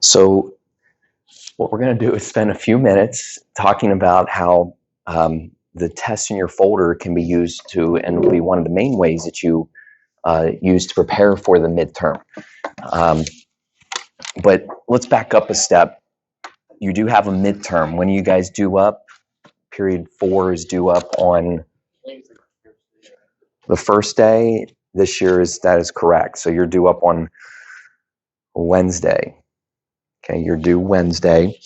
So what we're going to do is spend a few minutes talking about how the tests in your folder can be used to, and will be one of the main ways that you use to prepare for the midterm. But let's back up a step. You do have a midterm. When are you guys due up? Period 4 is due up on the first day. This year that is correct. So you're due up on Wednesday. Okay, you're due Wednesday.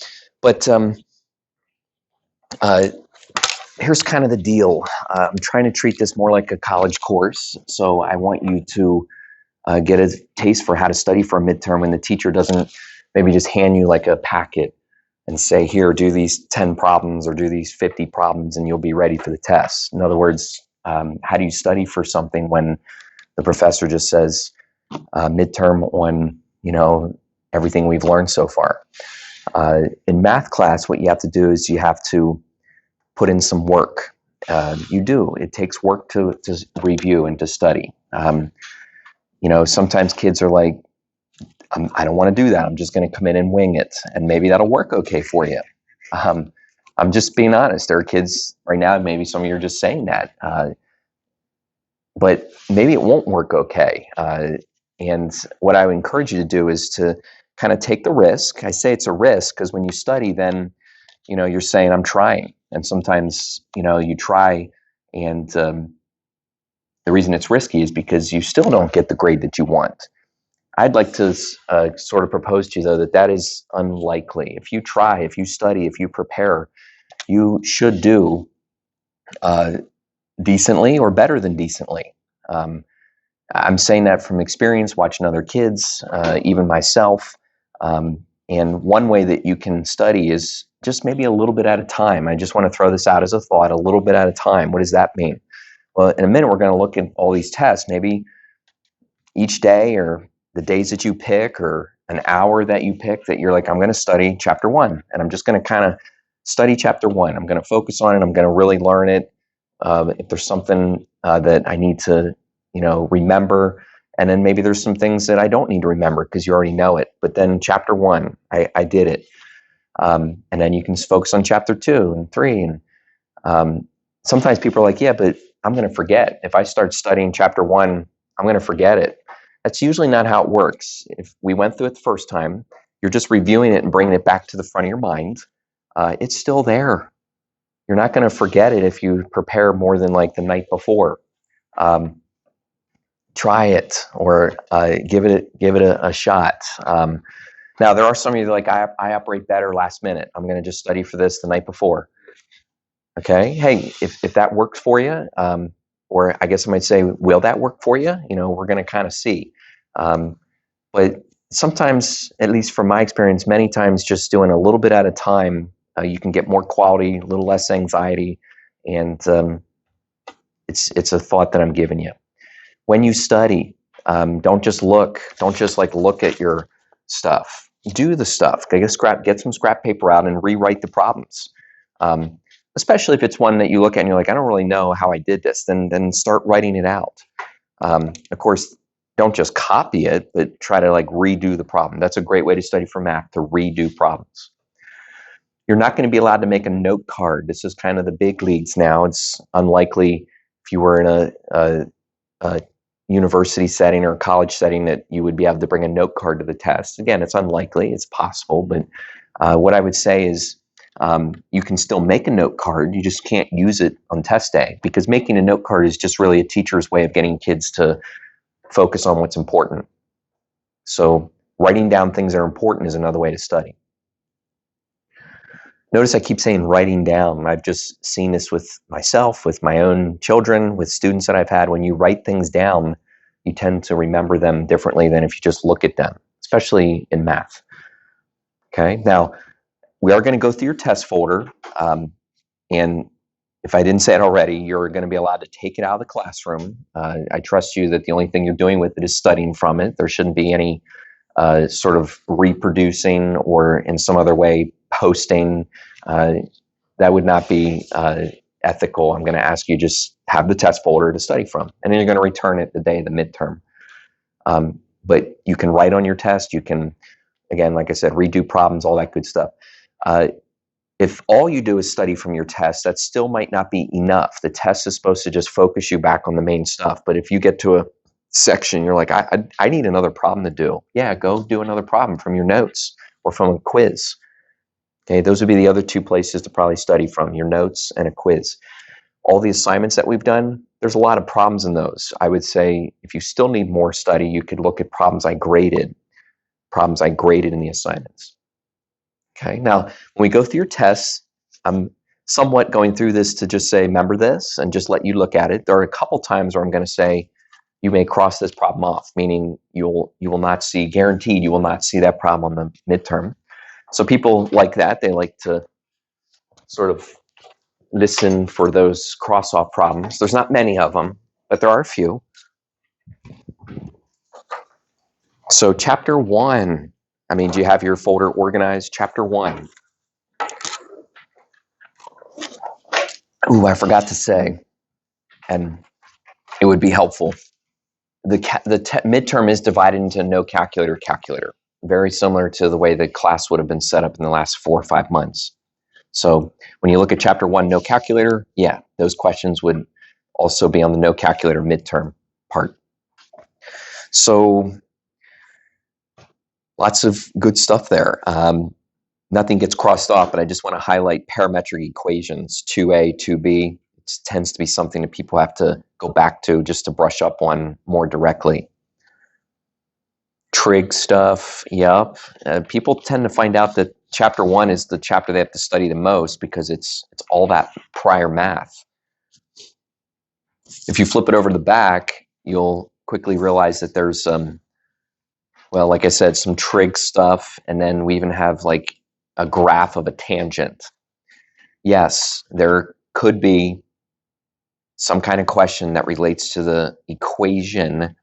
But here's kind of the deal. I'm trying to treat this more like a college course. So I want you to get a taste for how to study for a midterm when the teacher doesn't maybe just hand you like a packet and say, here, do these 10 problems or do these 50 problems and you'll be ready for the test. In other words, how do you study for something when the professor just says midterm on, everything we've learned so far? In math class, what you have to do is you have to put in some work. You do. It takes work to review and to study. Sometimes kids are like, I don't want to do that. I'm just going to come in and wing it. And maybe that'll work okay for you. I'm just being honest. There are kids right now, maybe some of you are just saying that. But maybe it won't work okay. And what I would encourage you to do is to kind of take the risk. I say it's a risk because when you study, then, you're saying, I'm trying. And sometimes, you try, and the reason it's risky is because you still don't get the grade that you want. I'd like to sort of propose to you, though, that is unlikely. If you try, if you study, if you prepare, you should do decently or better than decently. I'm saying that from experience, watching other kids, even myself. And one way that you can study is just maybe a little bit at a time. I just want to throw this out as a thought, a little bit at a time. What does that mean? Well, in a minute, we're going to look at all these tests. Maybe each day or the days that you pick or an hour that you pick that you're like, I'm going to study chapter 1. And I'm just going to kind of study chapter 1. I'm going to focus on it. I'm going to really learn it. If there's something that I need to, remember. And then maybe there's some things that I don't need to remember because you already know it. But then chapter 1, I did it. And then you can focus on chapter 2 and 3. And sometimes people are like, yeah, but I'm going to forget. If I start studying chapter 1, I'm going to forget it. That's usually not how it works. If we went through it the first time, you're just reviewing it and bringing it back to the front of your mind. It's still there. You're not going to forget it if you prepare more than like the night before. Try it or give it a shot. Now, there are some of you that are like, I operate better last minute. I'm going to just study for this the night before. Okay. Hey, if that works for you, or I guess I might say, will that work for you? We're going to kind of see. But sometimes, at least from my experience, many times just doing a little bit at a time, you can get more quality, a little less anxiety. And it's a thought that I'm giving you. When you study, don't just look at your stuff. Do the stuff. Get some scrap paper out and rewrite the problems. Especially if it's one that you look at and you're like, I don't really know how I did this, then start writing it out. Of course, don't just copy it, but try to redo the problem. That's a great way to study for math, to redo problems. You're not going to be allowed to make a note card. This is kind of the big leagues now. It's unlikely if you were in a university setting or a college setting that you would be able to bring a note card to the test. Again, it's unlikely. It's possible, but what I would say is, you can still make a note card. You just can't use it on test day because making a note card is just really a teacher's way of getting kids to focus on what's important. So writing down things that are important is another way to study. Notice I keep saying writing down. I've just seen this with myself, with my own children, with students that I've had. When you write things down, you tend to remember them differently than if you just look at them, especially in math. Okay, now, we are going to go through your test folder, and if I didn't say it already, you're going to be allowed to take it out of the classroom. I trust you that the only thing you're doing with it is studying from it. There shouldn't be any sort of reproducing or in some other way posting. That would not be ethical. I'm going to ask you just have the test folder to study from, and then you're going to return it the day of the midterm. But you can write on your test. You can Again, like I said, redo problems, all that good stuff. If all you do is study from your test, that still might not be enough. The test is supposed to just focus you back on the main stuff. But if you get to a section, you're like, I need another problem to do. Yeah, go do another problem from your notes or from a quiz. Okay, those would be the other two places to probably study from, your notes and a quiz. All the assignments that we've done, there's a lot of problems in those. I would say if you still need more study, you could look at problems I graded in the assignments. Okay, now when we go through your tests, I'm somewhat going through this to just say, remember this, and just let you look at it. There are a couple times where I'm going to say, you may cross this problem off, meaning you will not see, guaranteed you will not see that problem on the midterm. So people like that, they like to sort of listen for those cross-off problems. There's not many of them, but there are a few. So chapter 1, do you have your folder organized? Chapter 1. Ooh, I forgot to say, and it would be helpful. The midterm is divided into no calculator, very similar to the way the class would have been set up in the last 4 or 5 months. So when you look at chapter 1, no calculator, yeah, those questions would also be on the no calculator midterm part. So lots of good stuff there. Nothing gets crossed off, but I just want to highlight parametric equations, 2a, 2b. It tends to be something that people have to go back to just to brush up on more directly. Trig stuff, yep. People tend to find out that chapter 1 is the chapter they have to study the most because it's all that prior math. If you flip it over to the back, you'll quickly realize that there's well, like I said, some trig stuff, and then we even have like a graph of a tangent. Yes, there could be some kind of question that relates to the equation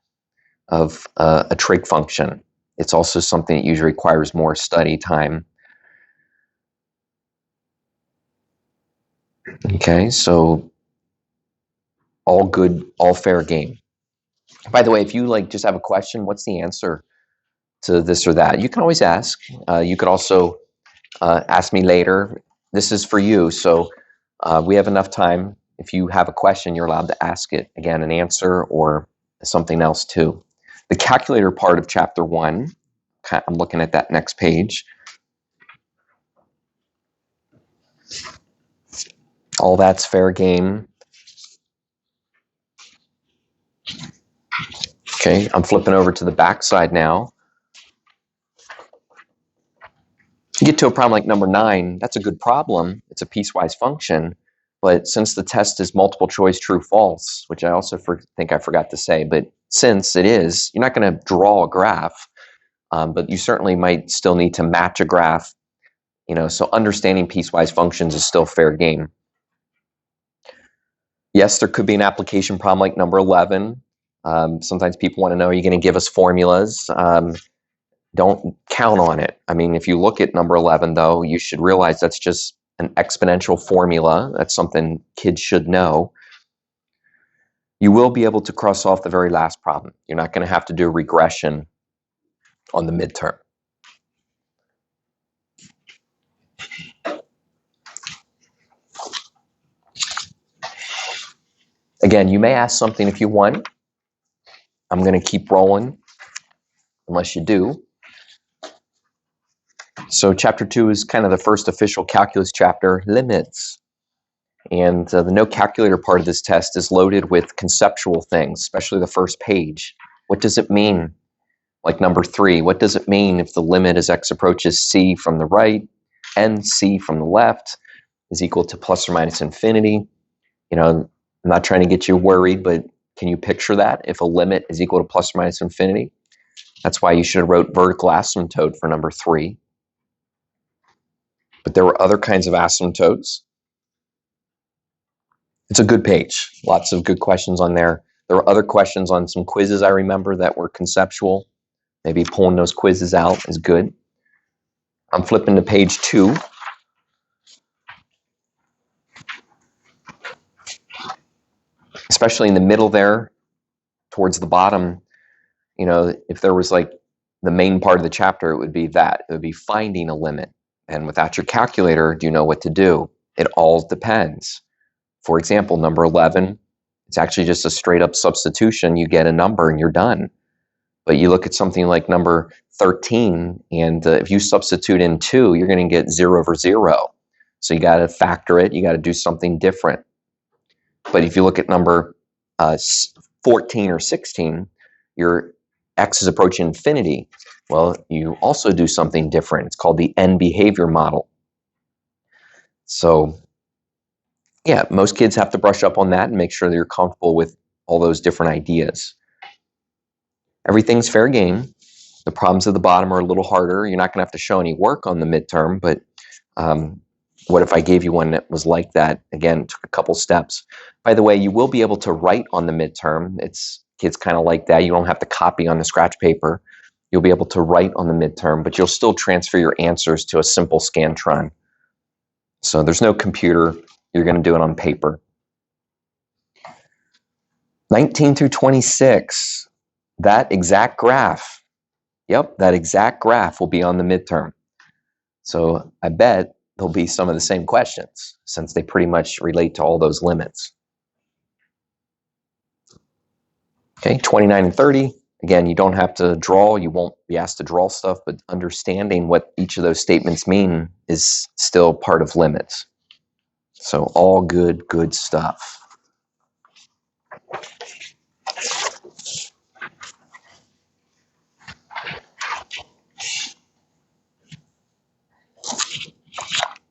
of a trig function. It's also something that usually requires more study time. Okay, so all good, all fair game. By the way, if you just have a question, what's the answer to this or that? You can always ask. You could also ask me later. This is for you, so we have enough time. If you have a question, you're allowed to ask it. Again, an answer or something else too. The calculator part of chapter 1, I'm looking at that next page. All that's fair game. Okay, I'm flipping over to the back side now. You get to a problem like number 9, that's a good problem. It's a piecewise function, but since the test is multiple choice true false, which I also think I forgot to say, but since it is, you're not going to draw a graph, but you certainly might still need to match a graph, so understanding piecewise functions is still fair game. Yes, there could be an application problem like number 11. Sometimes people want to know, are you going to give us formulas? Don't count on it. If you look at number 11, though, you should realize that's just an exponential formula. That's something kids should know. You will be able to cross off the very last problem. You're not going to have to do regression on the midterm. Again, you may ask something if you want. I'm going to keep rolling unless you do. So chapter 2 is kind of the first official calculus chapter, limits. And the no calculator part of this test is loaded with conceptual things, especially the first page. What does it mean? Like number 3, what does it mean if the limit as x approaches c from the right and c from the left is equal to plus or minus infinity? I'm not trying to get you worried, but can you picture that? If a limit is equal to plus or minus infinity? That's why you should have wrote vertical asymptote for number 3. But there were other kinds of asymptotes. It's a good page. Lots of good questions on there. There were other questions on some quizzes I remember that were conceptual. Maybe pulling those quizzes out is good. I'm flipping to page 2. Especially in the middle there, towards the bottom, if there was the main part of the chapter, it would be that. It would be finding a limit. And without your calculator, do you know what to do? It all depends. For example, number 11, it's actually just a straight up substitution. You get a number and you're done. But you look at something like number 13, and if you substitute in 2, you're going to get 0 over 0. So you got to factor it. You got to do something different. But if you look at number 14 or 16, your x is approaching infinity. Well, you also do something different. It's called the end behavior model. So yeah, most kids have to brush up on that and make sure that you're comfortable with all those different ideas. Everything's fair game. The problems at the bottom are a little harder. You're not going to have to show any work on the midterm, but what if I gave you one that was like that? Again, took a couple steps. By the way, you will be able to write on the midterm. Kids kind of like that. You don't have to copy on the scratch paper. You'll be able to write on the midterm, but you'll still transfer your answers to a simple Scantron. So there's no computer. You're going to do it on paper. 19 through 26, that exact graph. Yep, that exact graph will be on the midterm. So I bet there'll be some of the same questions since they pretty much relate to all those limits. Okay, 29 and 30. Again, you don't have to draw. You won't be asked to draw stuff, but understanding what each of those statements mean is still part of limits. So all good stuff.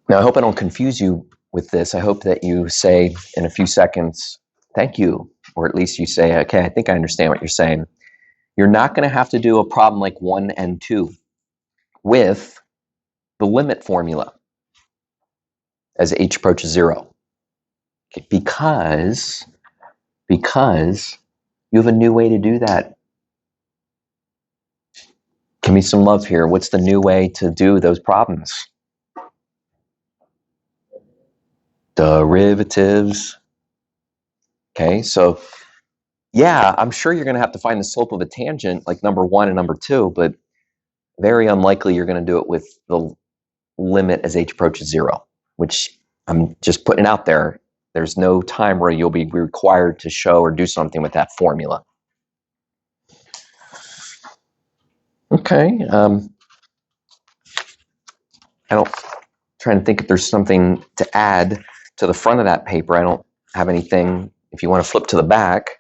Now, I hope I don't confuse you with this. I hope that you say in a few seconds, thank you, or at least you say, okay, I think I understand what you're saying. You're not going to have to do a problem like 1 and 2 with the limit formula as h approaches 0. Okay, because you have a new way to do that. Give me some love here. What's the new way to do those problems? Derivatives. Okay, so yeah, I'm sure you're going to have to find the slope of a tangent like number 1 and number 2, but very unlikely you're going to do it with the limit as h approaches 0, which I'm just putting it out there. There's no time where you'll be required to show or do something with that formula. Okay. Trying to think if there's something to add to the front of that paper. I don't have anything. If you want to flip to the back,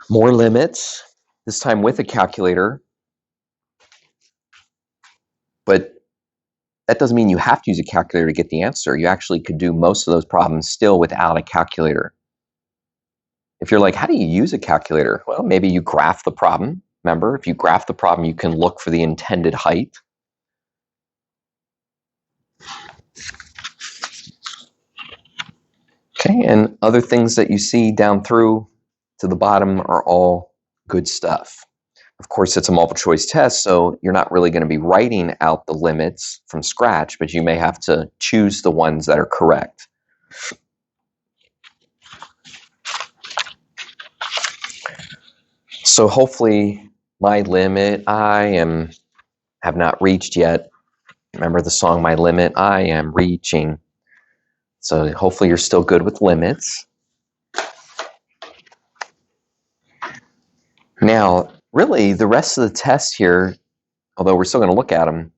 more limits, this time with a calculator. But that doesn't mean you have to use a calculator to get the answer. You actually could do most of those problems still without a calculator. If you're like, how do you use a calculator? Well, maybe you graph the problem. Remember, if you graph the problem, you can look for the intended height. Okay, and other things that you see down through to the bottom are all good stuff. Of course, it's a multiple choice test, so you're not really going to be writing out the limits from scratch, but you may have to choose the ones that are correct. So hopefully my limit have not reached yet. Remember the song My Limit? I am reaching. So hopefully you're still good with limits. Now, really, the rest of the tests here, although we're still going to look at them,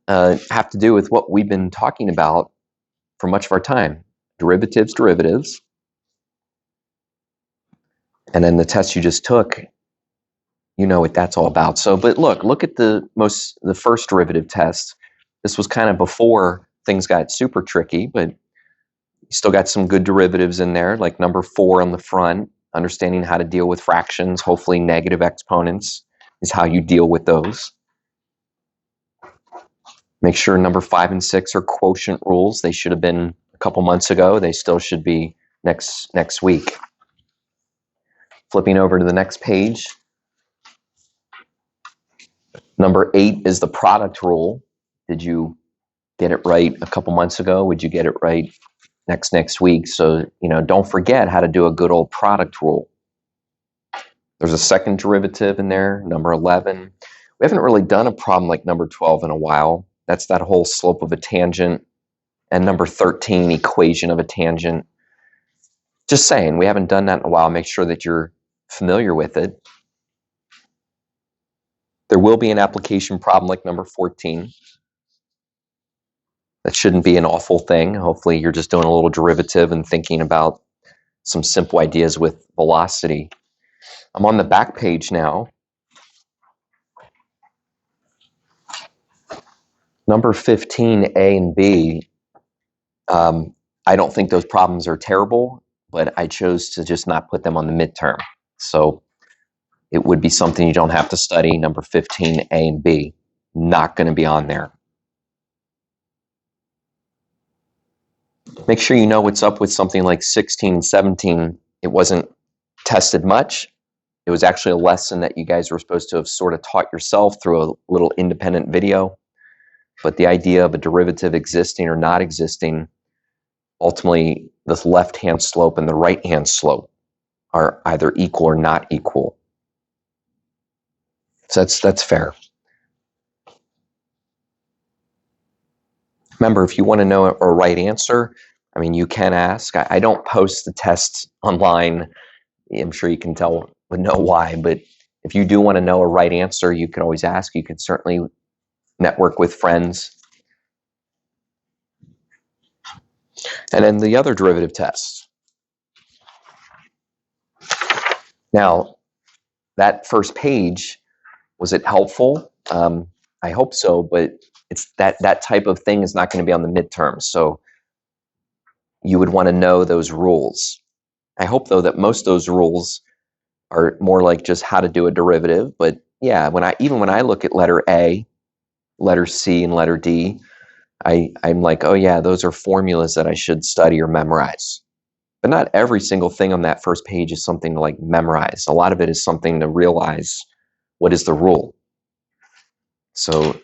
have to do with what we've been talking about for much of our time. Derivatives. And then the test you just took, you know what that's all about. So, but look at the first derivative test. This was kind of before things got super tricky, but you still got some good derivatives in there, like number 4 on the front, understanding how to deal with fractions, hopefully negative exponents is how you deal with those. Make sure number 5 and 6 are quotient rules. They should have been a couple months ago. They still should be next week. Flipping over to the next page. Number 8 is the product rule. Did you get it right a couple months ago? Would you get it right next week? So, don't forget how to do a good old product rule. There's a second derivative in there, number 11. We haven't really done a problem like number 12 in a while. That's that whole slope of a tangent. And number 13, equation of a tangent. Just saying, we haven't done that in a while. Make sure that you're familiar with it. There will be an application problem like number 14. That shouldn't be an awful thing. Hopefully you're just doing a little derivative and thinking about some simple ideas with velocity. I'm on the back page now. Number 15, A and B. I don't think those problems are terrible, but I chose to just not put them on the midterm. So it would be something you don't have to study. Number 15, A and B, not going to be on there. Make sure you know what's up with something like 16 and 17. It wasn't tested much. It was actually a lesson that you guys were supposed to have sort of taught yourself through a little independent video. But the idea of a derivative existing or not existing, ultimately the left-hand slope and the right-hand slope are either equal or not equal. So that's fair. Remember, if you want to know a right answer, I mean, you can ask. I don't post the tests online. I'm sure you can know why, but if you do want to know a right answer, you can always ask. You can certainly network with friends. And then the other derivative tests. Now, that first page, was it helpful? I hope so, but it's that type of thing is not going to be on the midterm. So you would want to know those rules. I hope, though, that most of those rules are more like just how to do a derivative. But yeah, even when I look at letter A, letter C, and letter D, I'm like, oh yeah, those are formulas that I should study or memorize. But not every single thing on that first page is something to like memorize. A lot of it is something to realize what is the rule. So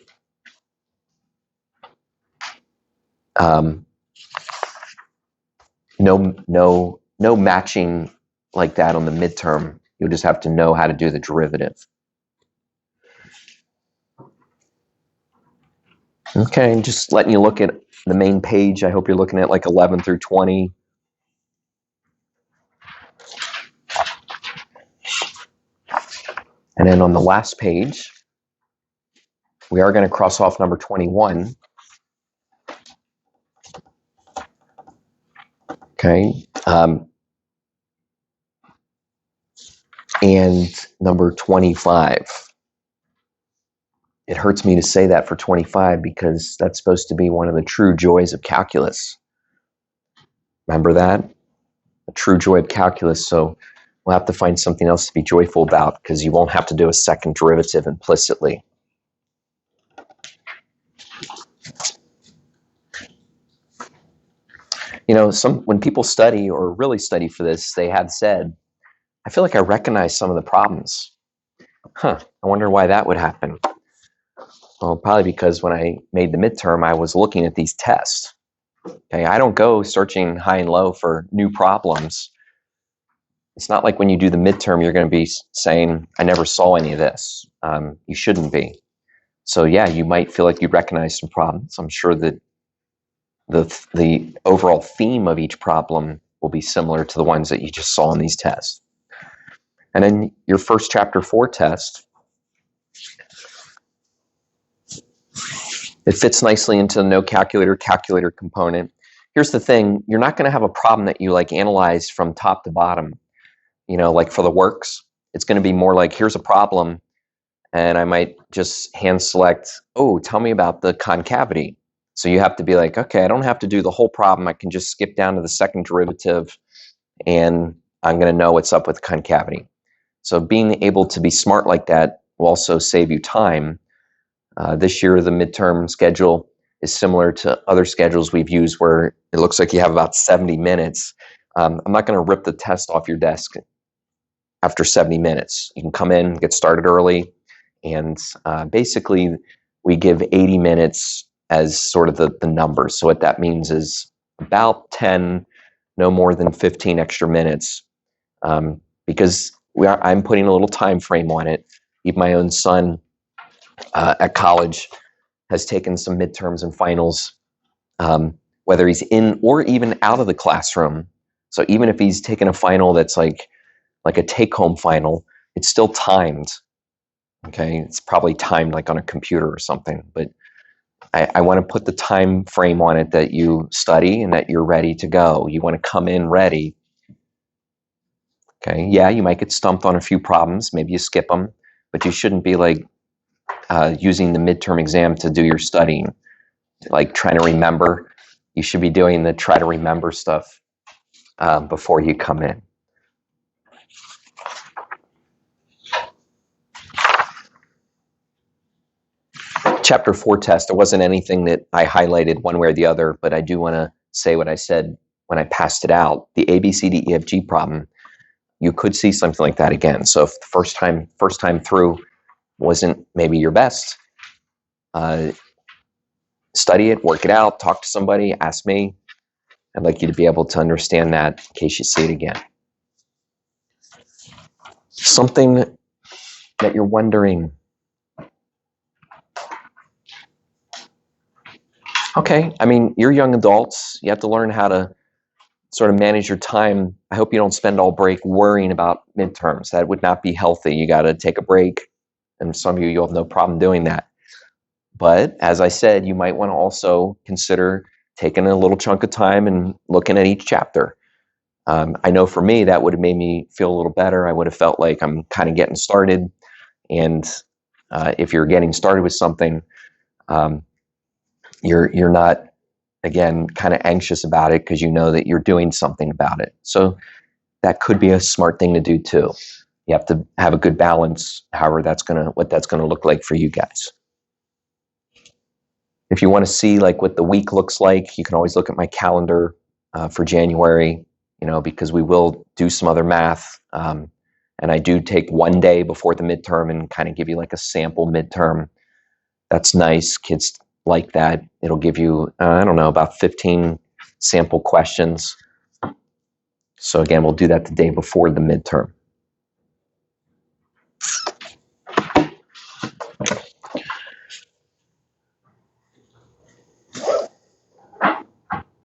no matching like that on the midterm. You'll just have to know how to do the derivative. Okay, and just letting you look at the main page. I hope you're looking at like 11 through 20. And then on the last page, we are going to cross off number 21. Okay. And number 25. It hurts me to say that for 25 because that's supposed to be one of the true joys of calculus. Remember that? A true joy of calculus. So we'll have to find something else to be joyful about because you won't have to do a second derivative implicitly. You know, when people study or really study for this, they have said, I feel like I recognize some of the problems. I wonder why that would happen. Well, probably because when I made the midterm, I was looking at these tests. Okay, I don't go searching high and low for new problems. It's not like when you do the midterm, you're going to be saying, I never saw any of this. You shouldn't be. So yeah, you might feel like you recognize some problems. I'm sure that the overall theme of each problem will be similar to the ones that you just saw in these tests. And then your first chapter 4 test, it fits nicely into the no calculator component. Here's the thing, you're not going to have a problem that you like analyze from top to bottom. You know, like for the works, it's going to be more like, here's a problem, and I might just hand select, oh, tell me about the concavity. So you have to be like, okay, I don't have to do the whole problem. I can just skip down to the second derivative, and I'm going to know what's up with concavity. So being able to be smart like that will also save you time. This year, the midterm schedule is similar to other schedules we've used where it looks like you have about 70 minutes. I'm not going to rip the test off your desk after 70 minutes. You can come in, get started early, and basically we give 80 minutes as sort of the numbers. So what that means is about 10, no more than 15 extra minutes, because I'm putting a little time frame on it. Even my own son at college has taken some midterms and finals, whether he's in or even out of the classroom. So even if he's taken a final that's like a take-home final, it's still timed. Okay, it's probably timed like on a computer or something, but I want to put the time frame on it that you study and that you're ready to go. You want to come in ready. Okay, yeah, you might get stumped on a few problems. Maybe you skip them, but you shouldn't be like using the midterm exam to do your studying, like trying to remember. You should be doing the try to remember stuff before you come in. Chapter 4 test, there wasn't anything that I highlighted one way or the other, but I do want to say what I said when I passed it out. The ABCDEFG problem, you could see something like that again. So if the first time through wasn't maybe your best, study it, work it out, talk to somebody, ask me. I'd like you to be able to understand that in case you see it again. Something that you're wondering. Okay, I mean, you're young adults. You have to learn how to sort of manage your time. I hope you don't spend all break worrying about midterms. That would not be healthy. You got to take a break. And some of you, you'll have no problem doing that. But as I said, you might want to also consider taking a little chunk of time and looking at each chapter. I know for me, that would have made me feel a little better. I would have felt like I'm kind of getting started. And if you're getting started with something, you're not, again, kind of anxious about it because you know that you're doing something about it. So that could be a smart thing to do too. You have to have a good balance, however what that's gonna look like for you guys. If you want to see like what the week looks like, you can always look at my calendar for January, because we will do some other math. And I do take one day before the midterm and kind of give you like a sample midterm. That's nice. Kids like that. It'll give you, about 15 sample questions. So again, we'll do that the day before the midterm.